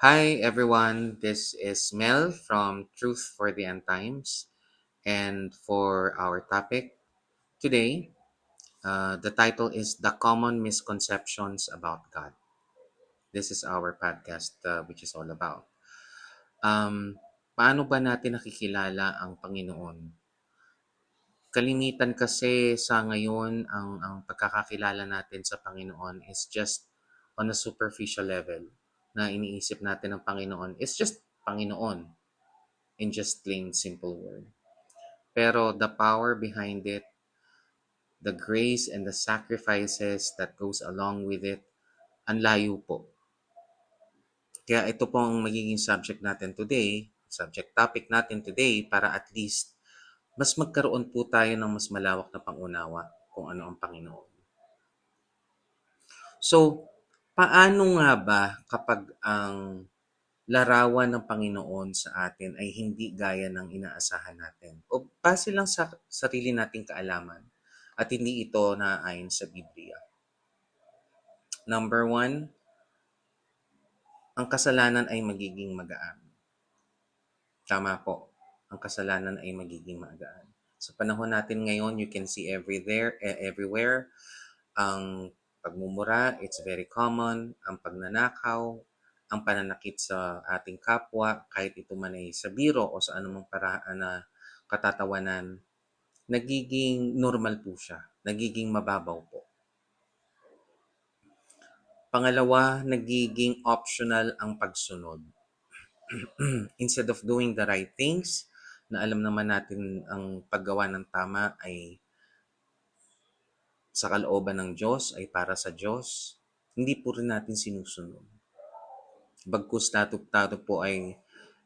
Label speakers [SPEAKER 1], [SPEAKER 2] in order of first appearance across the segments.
[SPEAKER 1] Hi everyone, this is Mel from Truth for the End Times. And for our topic today, the title is The Common Misconceptions About God. This is our podcast, which is all about. Paano ba natin nakikilala ang Panginoon? Kalimitan kasi sa ngayon, ang pagkakakilala natin sa Panginoon is just on a superficial level na iniisip natin ang Panginoon is just Panginoon in just plain simple word. Pero the power behind it, the grace and the sacrifices that goes along with it, ang layo po. Kaya ito po ang magiging subject natin today, subject topic natin today para at least mas magkaroon po tayo ng mas malawak na pangunawa kung ano ang Panginoon. So, paano nga ba kapag ang larawan ng Panginoon sa atin ay hindi gaya ng inaasahan natin o base lang sa sarili nating kaalaman at hindi ito naayon sa Biblia? Number one, ang kasalanan ay magiging magaan. Tama po, ang kasalanan ay magiging magaan. Sa panahon natin ngayon, you can see everywhere, ang pagmumura, it's very common, ang pagnanakaw, ang pananakit sa ating kapwa, kahit ito man ay sa biro o sa anumang paraan na katatawanan, nagiging normal po siya, nagiging mababaw po. Pangalawa, nagiging optional ang pagsunod. Instead of doing the right things, na alam naman natin ang paggawa ng tama ay sa kalooban ng Diyos, ay para sa Diyos, hindi po rin natin sinusunod. Bagkus tato po ay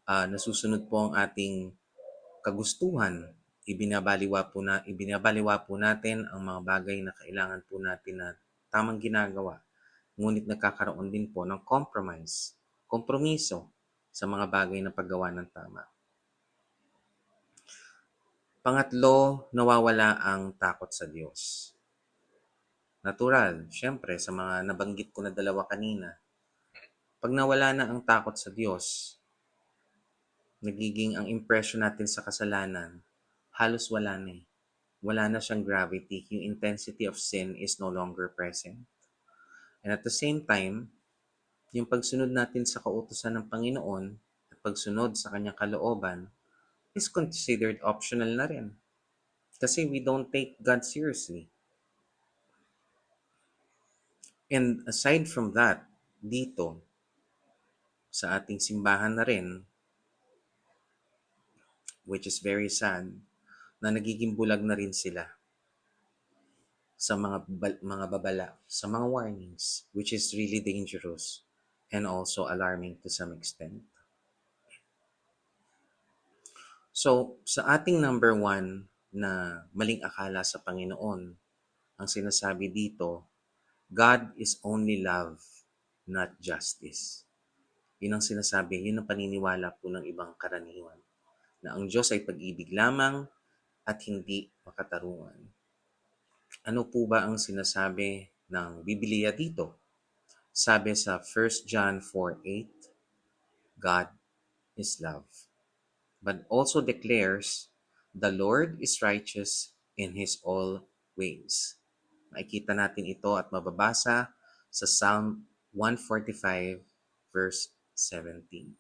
[SPEAKER 1] nasusunod po ang ating kagustuhan. Ibinabaliwa po natin ang mga bagay na kailangan po natin na tamang ginagawa. Ngunit nagkakaroon din po ng kompromiso sa mga bagay na paggawa ng tama. Pangatlo, nawawala ang takot sa Diyos. Natural, syempre, sa mga nabanggit ko na dalawa kanina. Pag nawala na ang takot sa Diyos, nagiging ang impression natin sa kasalanan, halos wala na eh. Wala na siyang gravity. Yung intensity of sin is no longer present. And at the same time, yung pagsunod natin sa kautusan ng Panginoon at pagsunod sa kanyang kalooban is considered optional na rin. Kasi we don't take God seriously. And aside from that, dito, sa ating simbahan na rin, which is very sad, na nagiging bulag na rin sila sa mga babala, sa mga warnings, which is really dangerous and also alarming to some extent. So, sa ating number one na maling akala sa Panginoon, ang sinasabi dito, God is only love, not justice. Yun ang sinasabi, yun ang paniniwala po ng ibang karaniwan. Na ang Diyos ay pag-ibig lamang at hindi makatarungan. Ano po ba ang sinasabi ng Biblia dito? Sabi sa 1 John 4:8, God is love. But also declares, the Lord is righteous in His all ways. Makikita natin ito at mababasa sa Psalm 145 verse 17.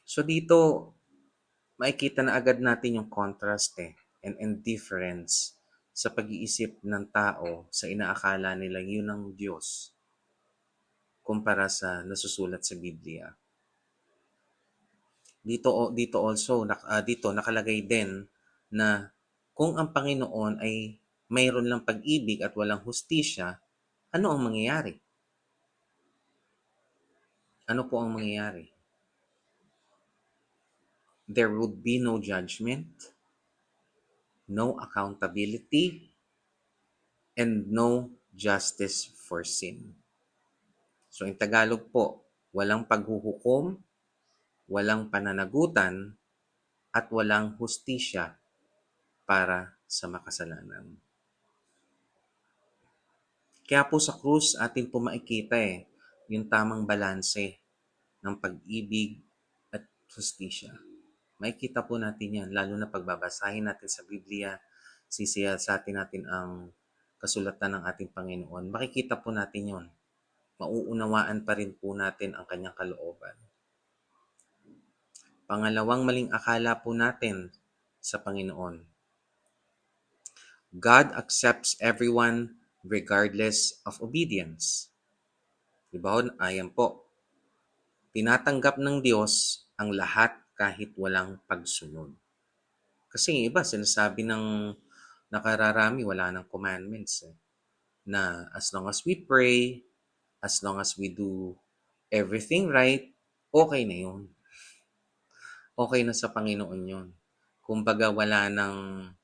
[SPEAKER 1] So dito, makikita na agad natin yung contrast and indifference sa pag-iisip ng tao sa inaakala nila yun ang Diyos kumpara sa nasusulat sa Biblia. Dito nakalagay din na kung ang Panginoon ay mayroon lang pag-ibig at walang hustisya, ano ang mangyayari? Ano po ang mangyayari? There would be no judgment, no accountability, and no justice for sin. So in Tagalog po, walang paghuhukom, walang pananagutan, at walang hustisya para sa makasalanan. Kaya po sa krus atin po makikita yung tamang balanse ng pag-ibig at hustisya. Makikita po natin yan, lalo na pagbabasahin natin sa Biblia, sisiyasatin natin ang kasulatan ng ating Panginoon. Makikita po natin yon. Mauunawaan pa rin po natin ang kanyang kalooban. Pangalawang maling akala po natin sa Panginoon. God accepts everyone regardless of obedience. Diba? Ayan po. Tinatanggap ng Diyos ang lahat kahit walang pagsunod. Kasi yung iba, sinasabi ng nakararami, wala ng commandments. Na as long as we pray, as long as we do everything right, okay na yun. Okay na sa Panginoon yun. Kumbaga wala nang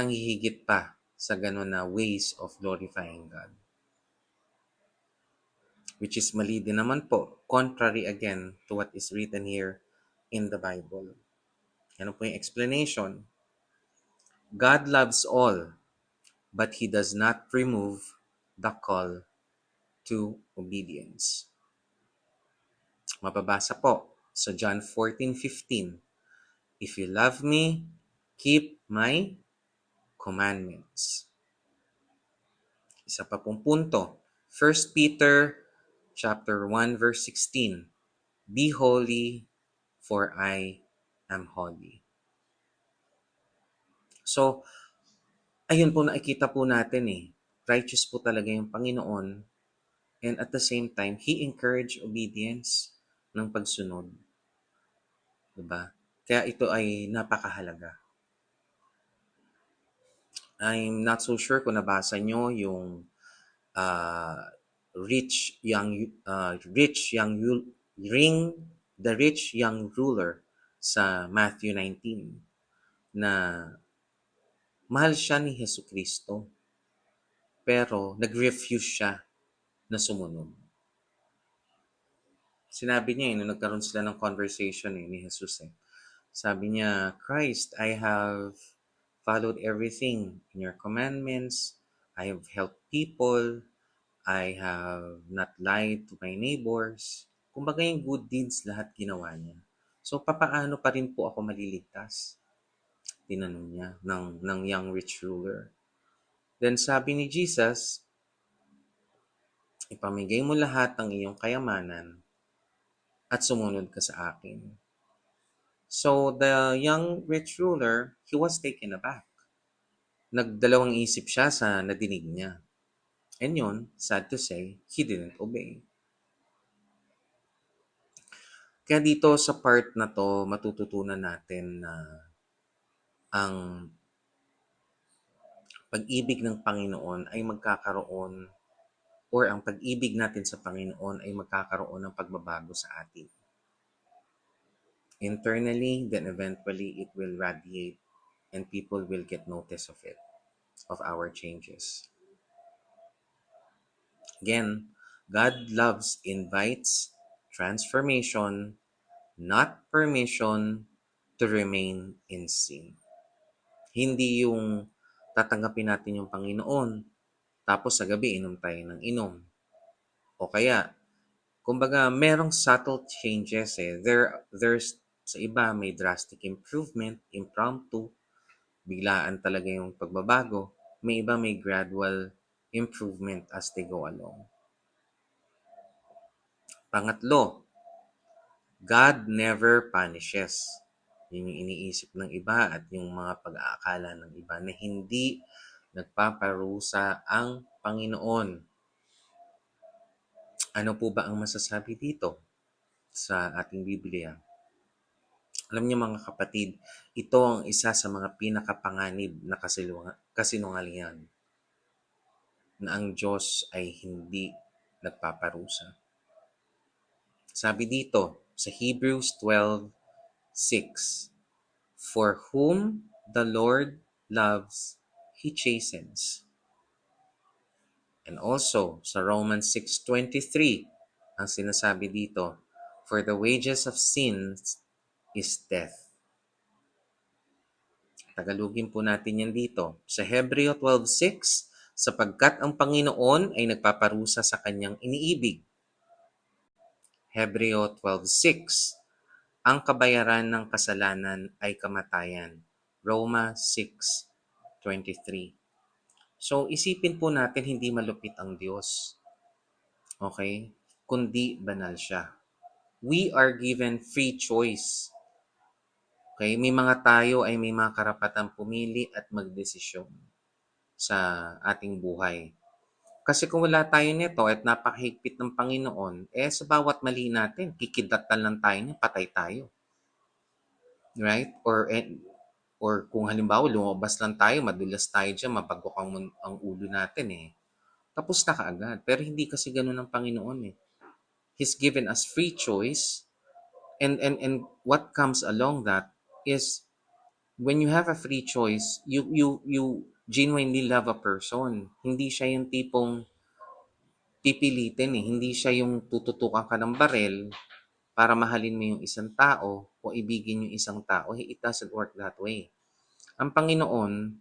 [SPEAKER 1] hihigit pa sa ganun na ways of glorifying God. Which is mali din naman po, contrary again to what is written here in the Bible. Ano po yung explanation? God loves all, but He does not remove the call to obedience. Mababasa po sa John 14:15. If you love me, keep my commandments. Isa pa pong punto. 1 Peter chapter 1 verse 16. Be holy, for I am holy. So, ayun po nakikita po natin righteous po talaga yung Panginoon, and at the same time, He encouraged obedience ng pagsunod. Diba? Kaya ito ay napakahalaga. I'm not so sure kung nabasa nyo yung the rich young ruler sa Matthew 19 na mahal siya ni Jesucristo pero nag-refuse siya na sumunod. Sinabi niya nung nagkaroon sila ng conversation ni Jesus sabi niya, Christ, I have followed everything in your commandments. I have helped people. I have not lied to my neighbors. Kumbaga yung good deeds, lahat ginawa niya. So, papaano pa rin po ako maliligtas? Tinanong niya ng young rich ruler. Then sabi ni Jesus, ipamigay mo lahat ng iyong kayamanan at sumunod ka sa akin. So, the young rich ruler, he was taken aback. Nagdalawang isip siya sa nadinig niya. And yun, sad to say, he didn't obey. Kaya dito sa part na to, matututunan natin na ang pag-ibig ng Panginoon ay magkakaroon, or ang pag-ibig natin sa Panginoon ay magkakaroon ng pagbabago sa atin. Internally, then eventually it will radiate and people will get notice of it, of our changes. Again, God loves invites transformation, not permission to remain in sin. Hindi yung tatanggapin natin yung Panginoon, tapos sa gabi inom tayo ng inom. O kaya, kumbaga, merong subtle changes There's sa iba may drastic improvement, impromptu, biglaan talaga yung pagbabago. May iba may gradual improvement as they go along. Pangatlo, God never punishes. Yun yung iniisip ng iba at yung mga pag-aakala ng iba na hindi nagpaparusa ang Panginoon. Ano po ba ang masasabi dito sa ating Biblia? Alam niyo mga kapatid, ito ang isa sa mga pinakapanganib na kasinungalingan na ang Diyos ay hindi nagpaparusa. Sabi dito sa Hebrews 12:6, for whom the Lord loves, He chastens. And also sa Romans 6:23, ang sinasabi dito, for the wages of sins is death. Tagalugin po natin yan dito. Sa Hebreo 12:6, sapagkat ang Panginoon ay nagpaparusa sa kanyang iniibig. Hebreo 12:6. Ang kabayaran ng kasalanan ay kamatayan. Roma 6:23. So, isipin po natin hindi malupit ang Diyos. Okay? Kundi banal siya. We are given free choice. Okay? May mga tayo ay may mga karapatang pumili at magdesisyon sa ating buhay. Kasi kung wala tayo nito at napakahigpit ng Panginoon, sa bawat mali natin, kikidatan lang tayo niya, patay tayo. Right? Or kung halimbawa lumabas lang tayo, madulas tayo dyan, mapagok ang ulo natin tapos na kaagad. Pero hindi kasi ganun ang Panginoon He's given us free choice, and what comes along that is when you have a free choice, you genuinely love a person. Hindi siya yung tipong pipilitin Hindi siya yung tututukan ka ng barel para mahalin mo yung isang tao o ibigin yung isang tao. It doesn't work that way. Ang Panginoon,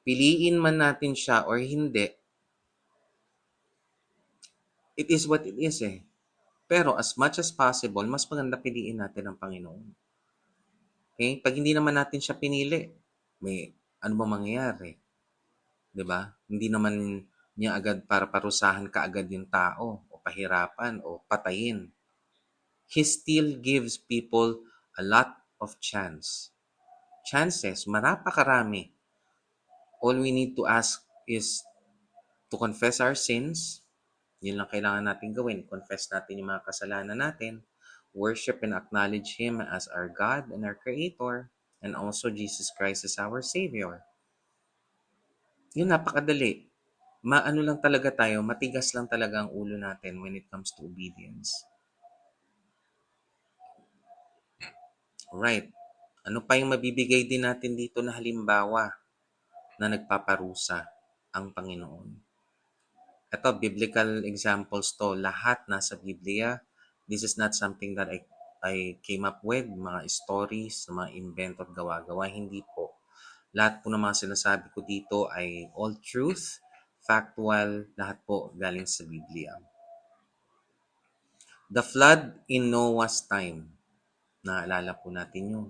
[SPEAKER 1] piliin man natin siya or hindi, it is what it is Pero as much as possible, mas maganda piliin natin ang Panginoon. Okay? Pag hindi naman natin siya pinili, may ano ba mangyayari? 'Di ba? Hindi naman niya agad para parusahan ka agad yung tao o pahirapan o patayin. He still gives people a lot of chances, marapakarami. All we need to ask is to confess our sins. Yun lang kailangan natin gawin. Confess natin yung mga kasalanan natin. Worship and acknowledge Him as our God and our Creator. And also Jesus Christ as our Savior. Yun, napakadali. Maano lang talaga tayo, matigas lang talaga ang ulo natin when it comes to obedience. Right. Ano pa yung mabibigay din natin dito na halimbawa na nagpaparusa ang Panginoon? Ito, biblical examples to. Lahat nasa Biblia. This is not something that I came up with, mga stories, mga invent at gawa-gawa. Hindi po. Lahat po ng mga sinasabi ko dito ay all truth, factual, lahat po galing sa Biblia. The flood in Noah's time. Naalala po natin yun.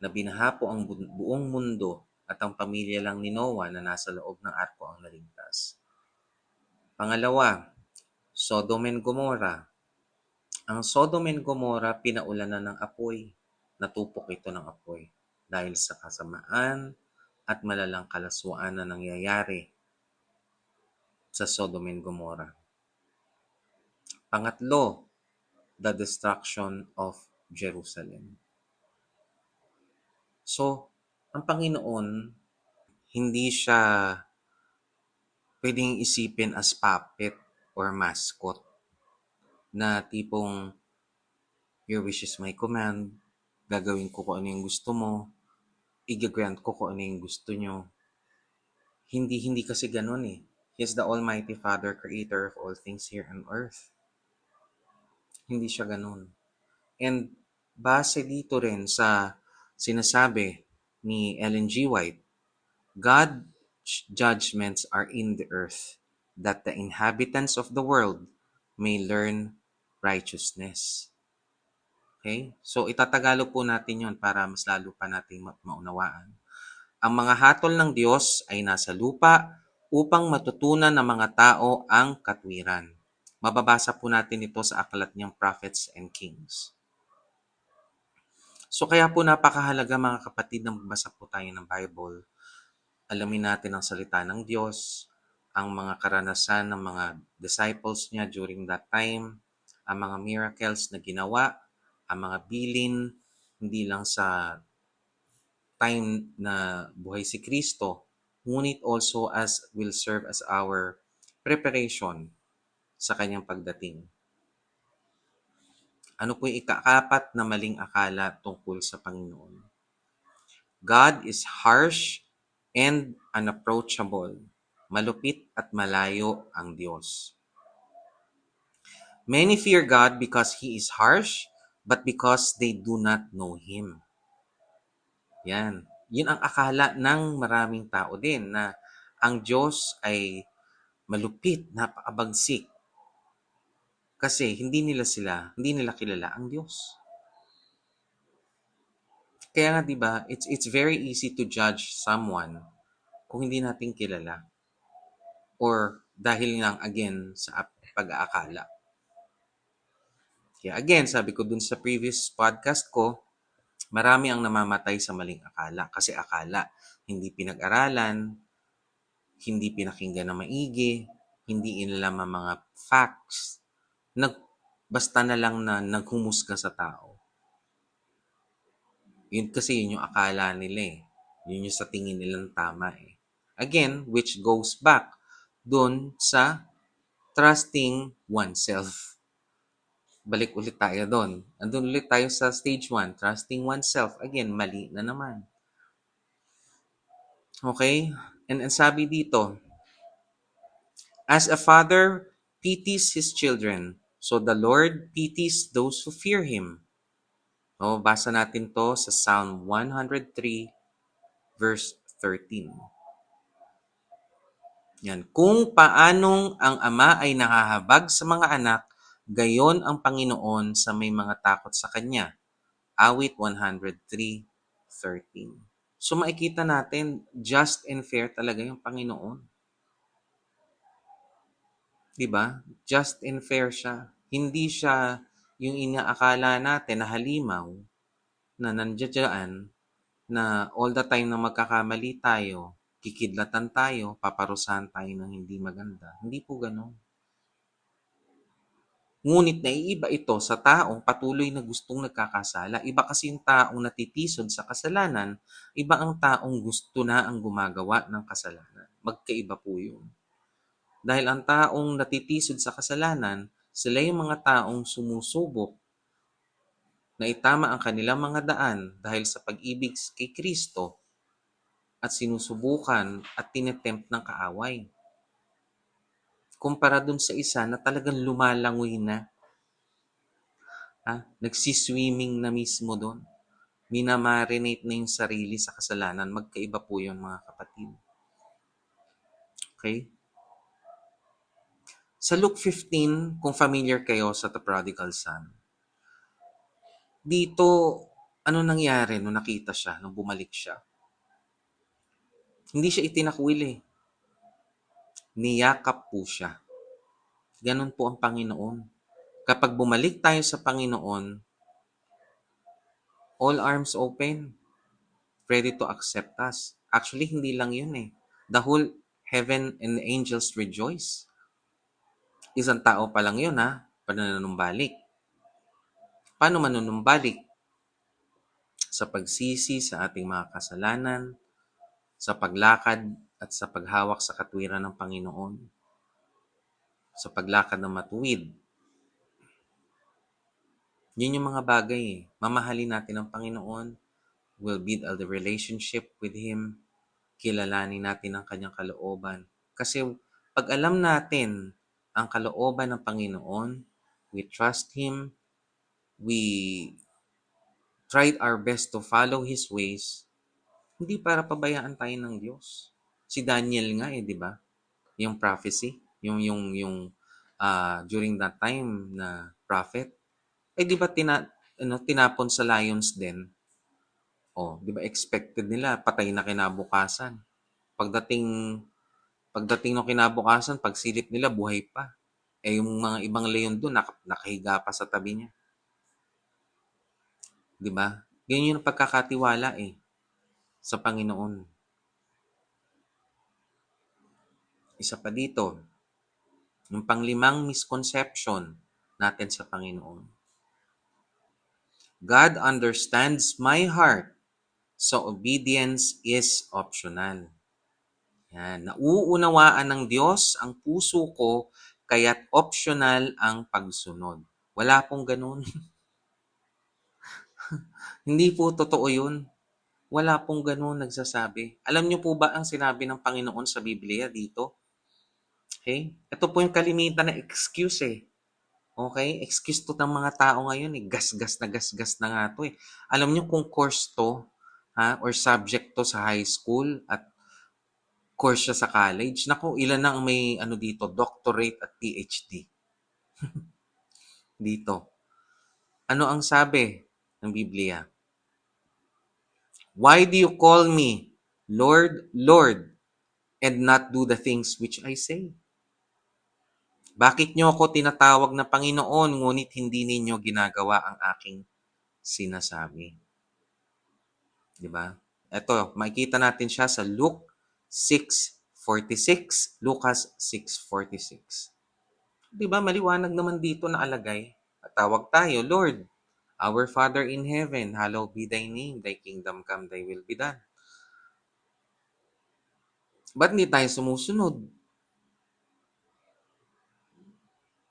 [SPEAKER 1] Na binaha po ang buong mundo at ang pamilya lang ni Noah na nasa loob ng arko ang naligtas. Pangalawa, Sodom and Gomorrah. Ang Sodom and Gomorrah pinaulanan ng apoy. Natupok ito ng apoy dahil sa kasamaan at malalang kalaswaan na nangyayari sa Sodom and Gomorrah. Pangatlo, the destruction of Jerusalem. So, ang Panginoon, hindi siya pwedeng isipin as puppet or mascot na tipong your wish is my command, gagawin ko kung ano yung gusto mo, i-grant ko kung ano yung gusto nyo. Hindi kasi ganun He is the Almighty Father, Creator of all things here on earth. Hindi siya ganun. And base dito rin sa sinasabi ni Ellen G. White, God's judgments are in the earth, that the inhabitants of the world may learn righteousness. Okay? So, itatagalog po natin yon para mas lalo pa nating maunawaan. Ang mga hatol ng Diyos ay nasa lupa upang matutunan ng mga tao ang katwiran. Mababasa po natin ito sa aklat niyang Prophets and Kings. So, kaya po napakahalaga mga kapatid na magbasa po tayo ng Bible. Alamin natin ang salita ng Diyos, ang mga karanasan ng mga disciples niya during that time, ang mga miracles na ginawa, ang mga bilin, hindi lang sa time na buhay si Kristo, ngunit also as will serve as our preparation sa kanyang pagdating. Ano po yung ikaapat na maling akala tungkol sa Panginoon? God is harsh and unapproachable. Malupit at malayo ang Diyos. Many fear God because He is harsh, but because they do not know Him. Yan. Yun ang akala ng maraming tao din na ang Diyos ay malupit, napakabagsik. Kasi hindi nila kilala ang Diyos. Kaya nga 'di ba, it's very easy to judge someone kung hindi natin kilala or dahil lang again sa pag-aakala. Kaya again, sabi ko dun sa previous podcast ko, marami ang namamatay sa maling akala kasi akala hindi pinag-aralan, hindi pinakinggan na maigi, hindi inalam ang mga facts, basta na lang na naghumusga sa tao. Yun kasi yun yung akala nila eh. Yun yung sa tingin nilang tama eh. Again, which goes back dun sa trusting oneself. Balik ulit tayo doon. Andun ulit tayo sa stage 1, trusting oneself. Again, mali na naman. Okay? And sabi dito, as a father pities his children, so the Lord pities those who fear Him. O, basa natin to sa Psalm 103, verse 13. Yan. Kung paanong ang ama ay nakahabag sa mga anak, gayon ang Panginoon sa may mga takot sa Kanya. Awit 103:13. So makikita natin, just and fair talaga yung Panginoon. Diba? Just and fair siya. Hindi siya yung inaakala natin na halimaw, na nandiyan na all the time na magkakamali tayo, kikidlatan tayo, paparusahan tayo ng hindi maganda. Hindi po ganun. Ngunit naiiba ito sa taong patuloy na gustong nagkakasala. Iba kasi yung taong natitisod sa kasalanan, iba ang taong gusto na ang gumagawa ng kasalanan. Magkaiba po yun. Dahil ang taong natitisod sa kasalanan, sila yung mga taong sumusubok na itama ang kanilang mga daan dahil sa pag-ibig kay Kristo at sinusubukan at tinetempt ng kaaway. Kumpara dun sa isa na talagang lumalangoy na, nagsiswimming na mismo doon. Minamarinate na yung sarili sa kasalanan. Magkaiba po yun, mga kapatid. Okay? Sa Luke 15, kung familiar kayo sa The Prodigal Son, dito, ano nangyari nung nakita siya, nung bumalik siya? Hindi siya itinakwil eh. Niyakap po siya. Ganon po ang Panginoon. Kapag bumalik tayo sa Panginoon, all arms open, ready to accept us. Actually, hindi lang yun eh. The whole heaven and angels rejoice. Isang tao pa lang yun pananunumbalik. Paano manunumbalik? Sa pagsisi sa ating mga kasalanan, sa paglakad at sa paghawak sa katwiran ng Panginoon, sa paglakad ng matuwid. Yun yung mga bagay eh. Mamahalin natin ang Panginoon, we'll build the relationship with Him, kilalanin natin ang Kanyang kalooban. Kasi pag alam natin ang kalooban ng Panginoon, we trust Him, we tried our best to follow His ways, hindi para pabayaan tayo ng Diyos. Si Daniel nga di ba? Yung prophecy, yung during that time na prophet, di ba tinapon sa lions den? Di ba expected nila patay na kinabukasan. Pagdating ng kinabukasan, pagsilip nila buhay pa. Yung mga ibang leon doon nakahiga pa sa tabi niya. Di ba? Ganyan yung pagkakatiwala sa Panginoon. Isa pa dito, yung panglimang misconception natin sa Panginoon. God understands my heart, so obedience is optional. Yan. Nauunawaan ng Diyos ang puso ko, kaya't optional ang pagsunod. Wala pong ganun. Hindi po totoo yun. Wala pong ganun nagsasabi. Alam niyo po ba ang sinabi ng Panginoon sa Biblia dito? Okay? Ito po yung kalimitan na excuse Okay? Excuse to ng mga tao ngayon Gasgas na nga to Alam niyo kung course to, or subject to sa high school at course siya sa college. Naku, ilan na ang may dito, doctorate at PhD. dito. Ano ang sabi ng Biblia? Why do you call me Lord, Lord, and not do the things which I say? Bakit niyo ako tinatawag na Panginoon, ngunit hindi ninyo ginagawa ang aking sinasabi? Di ba? Ito, makikita natin siya sa Luke 6:46, Lucas 6:46. Di ba, maliwanag naman dito na alagay. At tawag tayo, Lord, our Father in heaven, hallowed be thy name, thy kingdom come, thy will be done. Ba't hindi tayo sumusunod?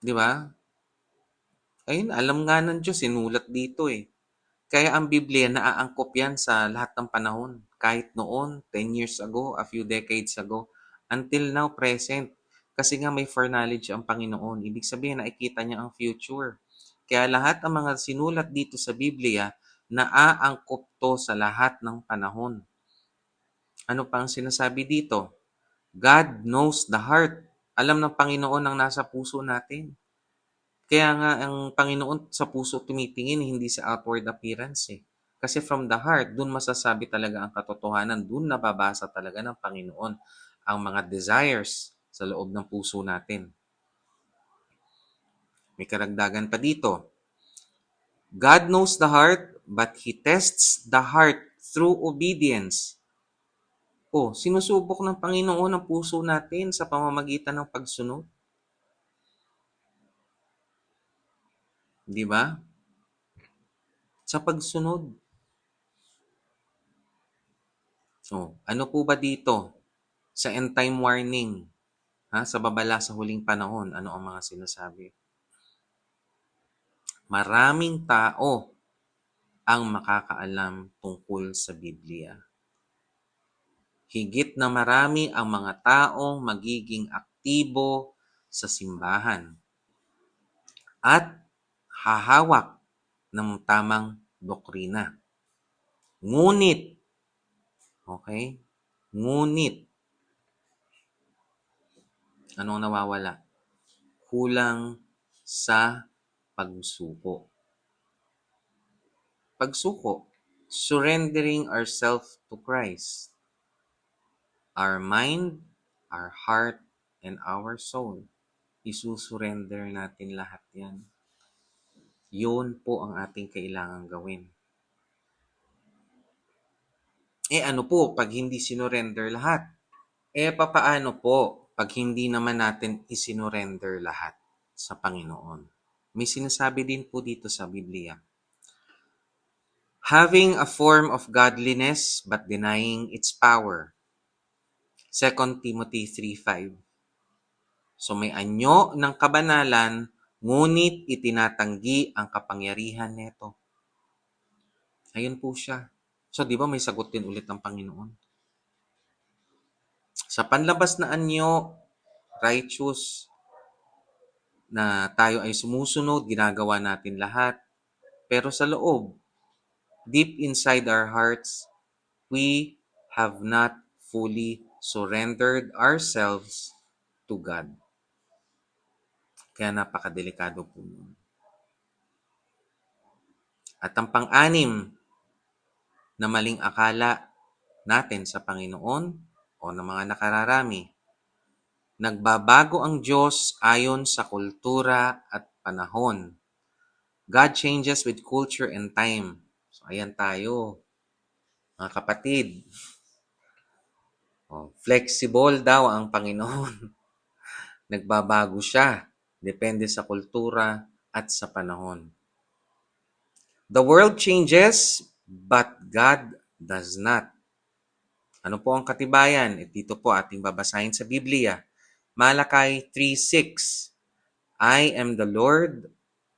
[SPEAKER 1] Di ba? Ayun, alam nga ng Diyos, sinulat dito eh. Kaya ang Biblia, naaangkop yan sa lahat ng panahon. Kahit noon, 10 years ago, a few decades ago, until now, present. Kasi nga may foreknowledge ang Panginoon. Ibig sabihin, nakikita niya ang future. Kaya lahat ng mga sinulat dito sa Biblia, naaangkop to sa lahat ng panahon. Ano pa ang sinasabi dito? God knows the heart. Alam ng Panginoon ang nasa puso natin. Kaya nga ang Panginoon sa puso tumitingin, hindi sa outward appearance eh. Kasi from the heart, dun masasabi talaga ang katotohanan, dun nababasa talaga ng Panginoon ang mga desires sa loob ng puso natin. May karagdagan pa dito. God knows the heart, but He tests the heart through obedience. Sinusubok ng Panginoon ang puso natin sa pamamagitan ng pagsunod. Di ba? Sa pagsunod. Ano po ba dito? Sa end time warning, sa babala sa huling panahon, ano ang mga sinasabi? Maraming tao ang makakaalam tungkol sa Biblia. Higit na marami ang mga taong magiging aktibo sa simbahan at hahawak ng tamang doktrina. Ngunit, anong nawawala? Kulang sa pagsuko. Surrendering ourselves to Christ. Our mind, our heart, and our soul. Isusurrender natin lahat yan. Yun po ang ating kailangang gawin. Ano po pag hindi sinurrender lahat? Papaano po pag hindi naman natin isinurrender lahat sa Panginoon? May sinasabi din po dito sa Biblia. Having a form of godliness but denying its power. 2 Timothy 3:5. So may anyo ng kabanalan, ngunit itinatanggi ang kapangyarihan nito. Ayun po siya. So di ba may sagot din ulit ng Panginoon? Sa panlabas na anyo, righteous, na tayo ay sumusunod, ginagawa natin lahat. Pero sa loob, deep inside our hearts, we have not fully surrendered ourselves to God. Kaya napakadelikado po yun. At ang pang-anim na maling akala natin sa Panginoon o ng mga nakararami, nagbabago ang Diyos ayon sa kultura at panahon. God changes with culture and time. So, ayan tayo, mga kapatid. Flexible daw ang Panginoon. Nagbabago siya. Depende sa kultura at sa panahon. The world changes, but God does not. Ano po ang katibayan? Dito po ating babasahin sa Biblia. Malakay 3:6. I am the Lord,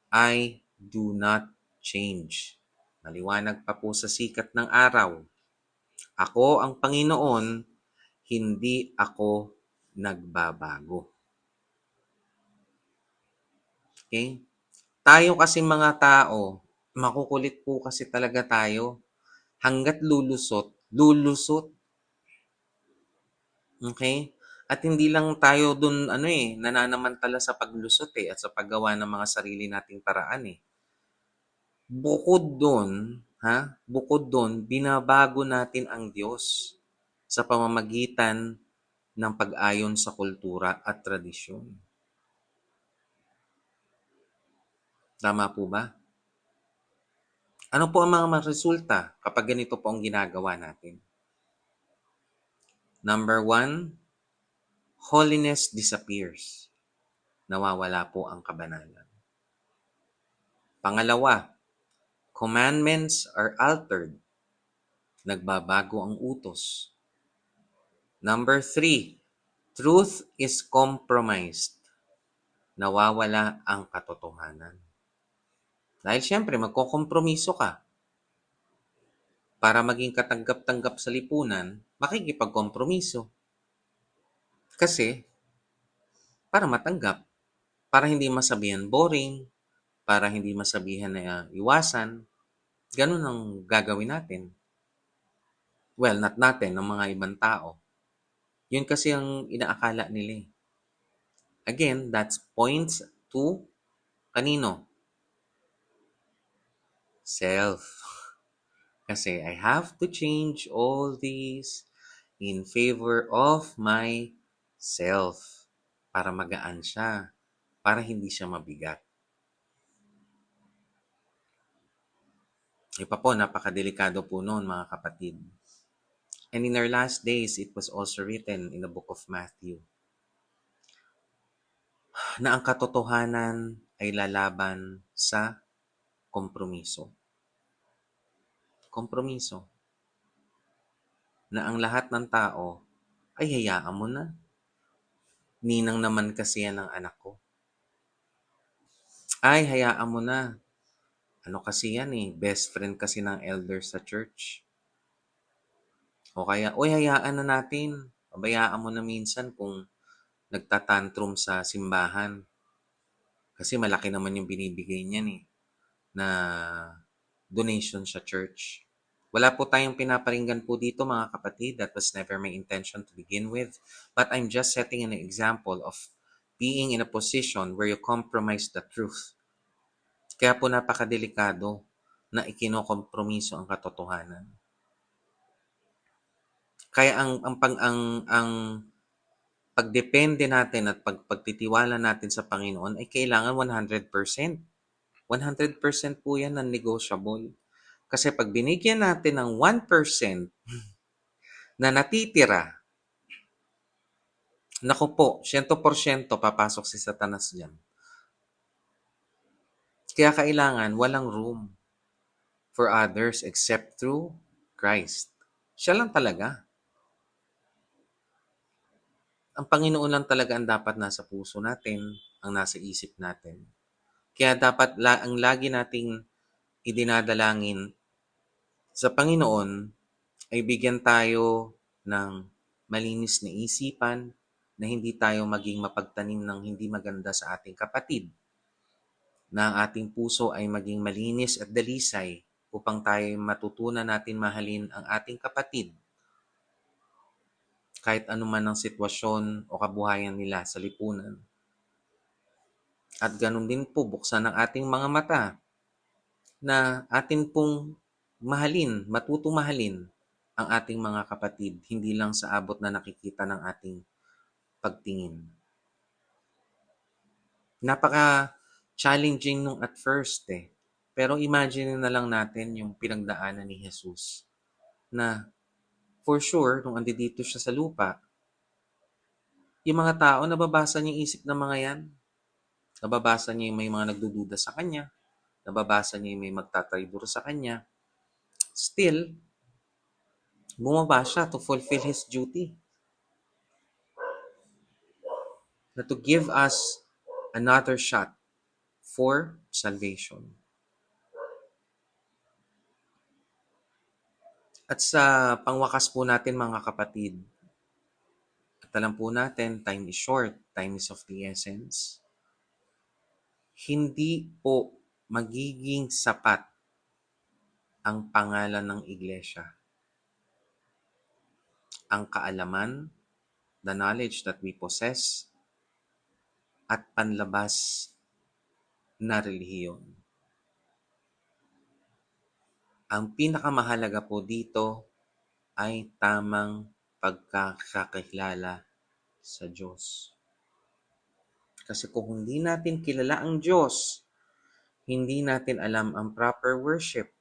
[SPEAKER 1] I do not change. Maliwanag pa po sa sikat ng araw. Ako ang Panginoon, hindi ako nagbabago. Okay? Tayo kasi mga tao, makukulit po kasi talaga tayo. Hanggat lulusot. Okay? At hindi lang tayo dun nananamantala sa paglusot at sa paggawa ng mga sarili nating paraan Bukod dun, bukod dun, binabago natin ang Diyos sa pamamagitan ng pag-ayon sa kultura at tradisyon. Tama po ba? Ano po ang mga resulta kapag ganito po ang ginagawa natin? Number 1, holiness disappears. Nawawala po ang kabanalan. Pangalawa, commandments are altered. Nagbabago ang utos. Number 3, truth is compromised. Nawawala ang katotohanan. Dahil siyempre, magkokompromiso ka. Para maging katanggap-tanggap sa lipunan, makikipagkompromiso. Kasi, para matanggap. Para hindi masabihan boring, para hindi masabihan na iwasan, ganun ang gagawin natin. Well, not natin, ng mga ibang tao. Yun kasi ang inaakala nila. Again, that's points to kanino? Self. Kasi I have to change all these in favor of myself. Para magaan siya. Para hindi siya mabigat. Ipa po, napakadelikado po noon mga kapatid. And in our last days, it was also written in the book of Matthew na ang katotohanan ay lalaban sa kompromiso. Kompromiso. Na ang lahat ng tao ay hayaan mo na. Ninang naman kasi yan ng anak ko. Ay, hayaan mo na. Ano kasi yan best friend kasi ng elder sa church. O kaya, hayaan na natin. Pabayaan mo na minsan kung nagtatantrum sa simbahan. Kasi malaki naman yung binibigay niyan na donation sa church. Wala po tayong pinaparinggan po dito mga kapatid. That was never my intention to begin with. But I'm just setting an example of being in a position where you compromise the truth. Kaya po napakadelikado na ikinokompromiso ang katotohanan. Kaya ang pagdepende natin at pagtitiwala natin sa Panginoon ay kailangan 100%. 100% po yan non-negotiable. Kasi pag binigyan natin ng 1% na natitira, naku po, 100% papasok si Satanas dyan. Kaya kailangan walang room for others except through Christ. Siya lang talaga. Ang Panginoon lang talaga ang dapat nasa puso natin, ang nasa isip natin. Kaya dapat ang lagi nating idinadalangin sa Panginoon ay bigyan tayo ng malinis na isipan na hindi tayo maging mapagtanim ng hindi maganda sa ating kapatid. Na ang ating puso ay maging malinis at dalisay upang tayo matutunan natin mahalin ang ating kapatid kahit anuman ang sitwasyon o kabuhayan nila sa lipunan. At ganun din po, buksan ang ating mga mata na atin pong matutong mahalin ang ating mga kapatid, hindi lang sa abot na nakikita ng ating pagtingin. Napaka-challenging nung at first Pero imagine na lang natin yung pinagdaanan ni Jesus na for sure, nung andito siya sa lupa, yung mga tao, nababasa niya yung isip ng mga yan. Nababasa niya yung may mga nagdududa sa kanya. Nababasa niya yung may magtatraidor sa kanya. Still, bumaba siya to fulfill His duty. Na to give us another shot for salvation. At sa pangwakas po natin mga kapatid, at alam po natin, time is short, time is of the essence. Hindi po magiging sapat ang pangalan ng iglesia. Ang kaalaman, the knowledge that we possess, at panlabas na relihiyon. Ang pinakamahalaga po dito ay tamang pagkakakilala sa Diyos. Kasi kung hindi natin kilala ang Diyos, hindi natin alam ang proper worship,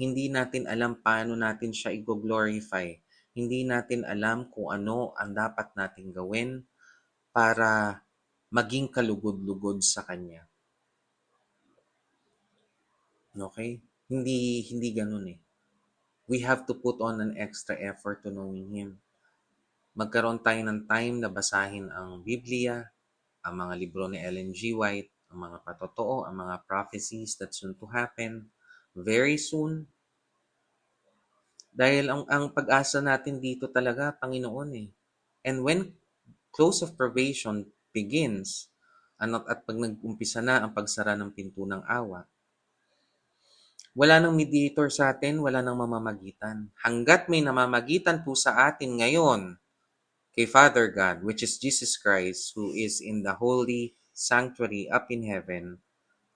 [SPEAKER 1] hindi natin alam paano natin siya i-glorify, hindi natin alam kung ano ang dapat nating gawin para maging kalugod-lugod sa Kanya. Okay? Hindi ganun eh. We have to put on an extra effort to knowing Him. Magkaroon tayo ng time na basahin ang Biblia, ang mga libro ni Ellen G. White, ang mga patotoo, ang mga prophecies that soon to happen, very soon. Dahil ang pag-asa natin dito talaga, Panginoon eh. And when close of probation begins, at pag nag-umpisa na ang pagsara ng pinto ng awa, wala nang mediator sa atin, wala nang mamamagitan. Hanggat may namamagitan po sa atin ngayon kay Father God, which is Jesus Christ, who is in the holy sanctuary up in heaven,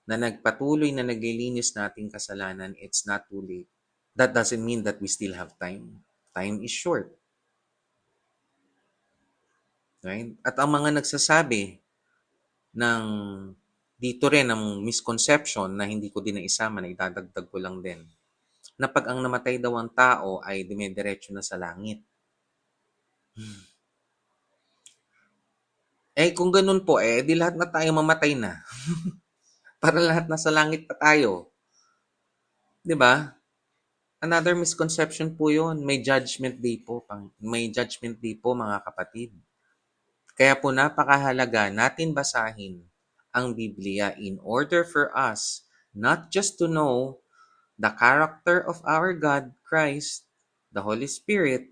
[SPEAKER 1] na nagpatuloy na naglilinis nating kasalanan, it's not too late. That doesn't mean that we still have time. Time is short. Right? At ang mga nagsasabi ng dito rin ang misconception na hindi ko din naisama, na idadagdag ko lang din, na pag ang namatay daw ang tao ay dumidiretso na sa langit. Kung ganun po, di lahat na tayo mamatay na. Para lahat nasa langit pa tayo. 'Di ba? Another misconception po yun. May judgment day po. May judgment day po, mga kapatid. Kaya po napakahalaga natin basahin ang Biblia in order for us not just to know the character of our God, Christ, the Holy Spirit,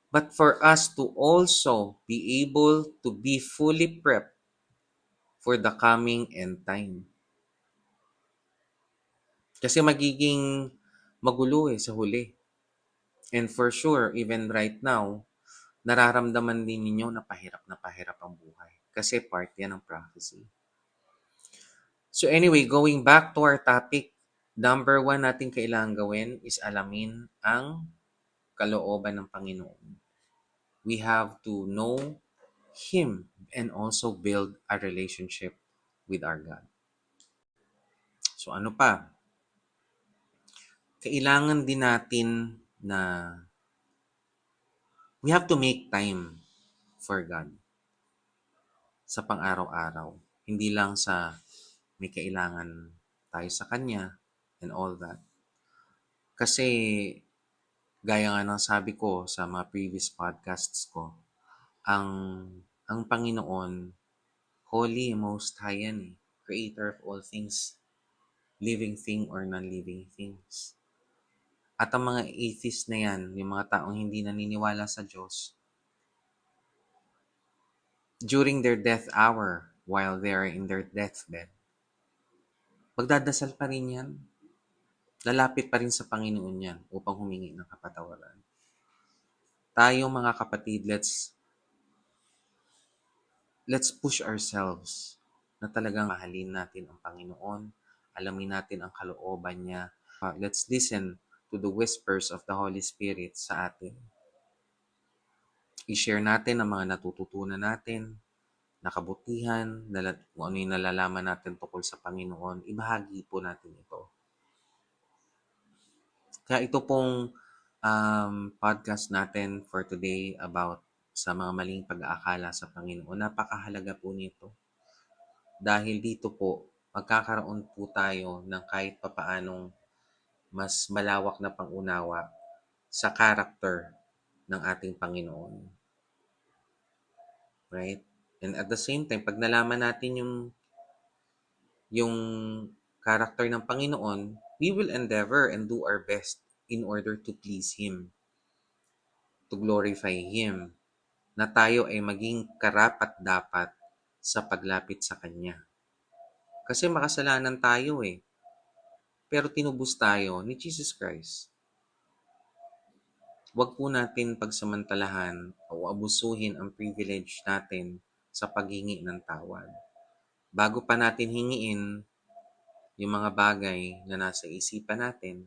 [SPEAKER 1] but for us to also be able to be fully prepped for the coming end time. Kasi magiging magulo sa huli. And for sure, even right now, nararamdaman din ninyo na pahirap ang buhay. Kasi part yan ng prophecy. So anyway, going back to our topic, number 1 natin kailangan gawin is alamin ang kalooban ng Panginoon. We have to know Him and also build a relationship with our God. So ano pa? Kailangan din natin na we have to make time for God sa pang-araw-araw. Hindi lang sa may kailangan tayo sa Kanya and all that. Kasi, gaya nga ng sabi ko sa mga previous podcasts ko, ang Panginoon, holy, most high yan eh. Creator of all things, living thing or non-living things. At ang mga atheist na yan, yung mga taong hindi naniniwala sa Diyos, during their death hour, while they are in their deathbed, magdadasal pa rin yan. Lalapit pa rin sa Panginoon yan upang humingi ng kapatawaran. Tayo mga kapatid, let's push ourselves na talagang mahalin natin ang Panginoon, alamin natin ang kalooban niya. Let's listen to the whispers of the Holy Spirit sa atin. I-share natin ang mga natututunan natin, nakabutihan, kung ano yung nalalaman natin tungkol sa Panginoon, ibahagi po natin ito. Kaya ito pong podcast natin for today about sa mga maling pag-aakala sa Panginoon. Napakahalaga po nito. Dahil dito po, magkakaroon po tayo ng kahit papaanong mas malawak na pangunawa sa character ng ating Panginoon. Right? And at the same time, pag nalaman natin yung character ng Panginoon, we will endeavor and do our best in order to please Him, to glorify Him, na tayo ay maging karapat-dapat sa paglapit sa Kanya. Kasi makasalanan tayo pero tinubos tayo ni Jesus Christ. Huwag po natin pagsamantalahan o abusuhin ang privilege natin sa paghingi ng tawad. Bago pa natin hingiin yung mga bagay na nasa isipan natin,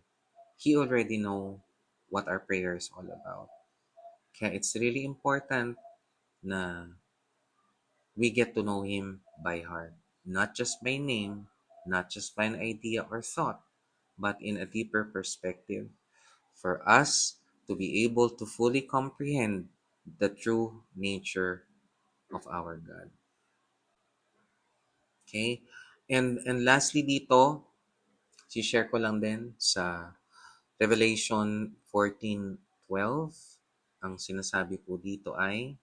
[SPEAKER 1] He already know what our prayer is all about. Kaya it's really important na we get to know Him by heart. Not just by name, not just by an idea or thought, but in a deeper perspective for us to be able to fully comprehend the true nature of our God. Okay? And lastly dito, si-share ko lang din sa Revelation 14:12, ang sinasabi po dito ay,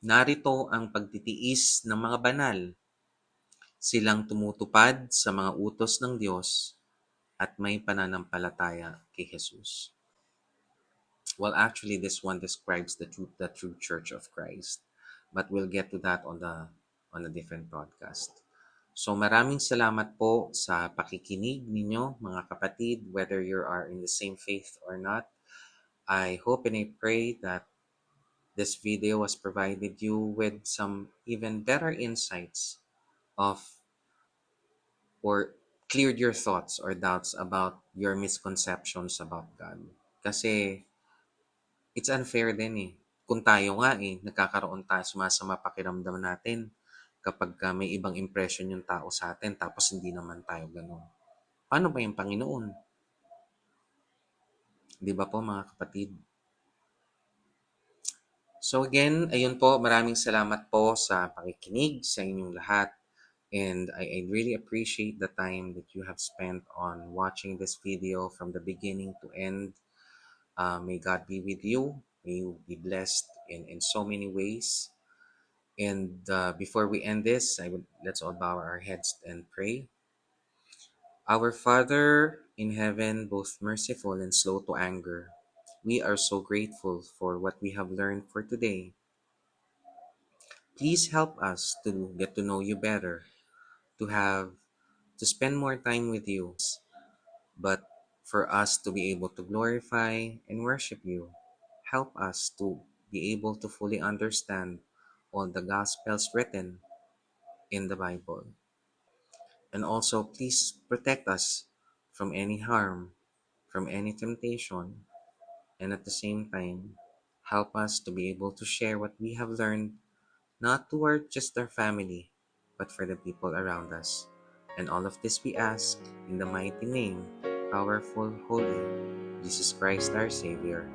[SPEAKER 1] narito ang pagtitiis ng mga banal, silang tumutupad sa mga utos ng Diyos at may pananampalataya kay Jesus. Well, actually, this one describes the true Church of Christ, but we'll get to that on a different podcast. So maraming salamat po sa pakikinig ninyo, mga kapatid, whether you are in the same faith or not. I hope and I pray that this video was provided you with some even better insights of or cleared your thoughts or doubts about your misconceptions about God. Kasi it's unfair din eh. Kung tayo nga nagkakaroon tayo, sumasama pakiramdam natin kapag may ibang impression yung tao sa atin tapos hindi naman tayo ganun. Paano ba yung Panginoon? Di ba po mga kapatid? So again, ayun po, maraming salamat po sa pakikinig sa inyong lahat. And I really appreciate the time that you have spent on watching this video from the beginning to end. May God be with you. May you be blessed in so many ways. And before we end this, let's all bow our heads and pray. Our Father in heaven, both merciful and slow to anger, we are so grateful for what we have learned for today. Please help us to get to know you better, to spend more time with you, but for us to be able to glorify and worship you. Help us to be able to fully understand all the Gospels written in the Bible. And also, please protect us from any harm, from any temptation, and at the same time, help us to be able to share what we have learned, not toward just our family, but for the people around us. And all of this we ask in the mighty name, powerful, holy, Jesus Christ our Savior.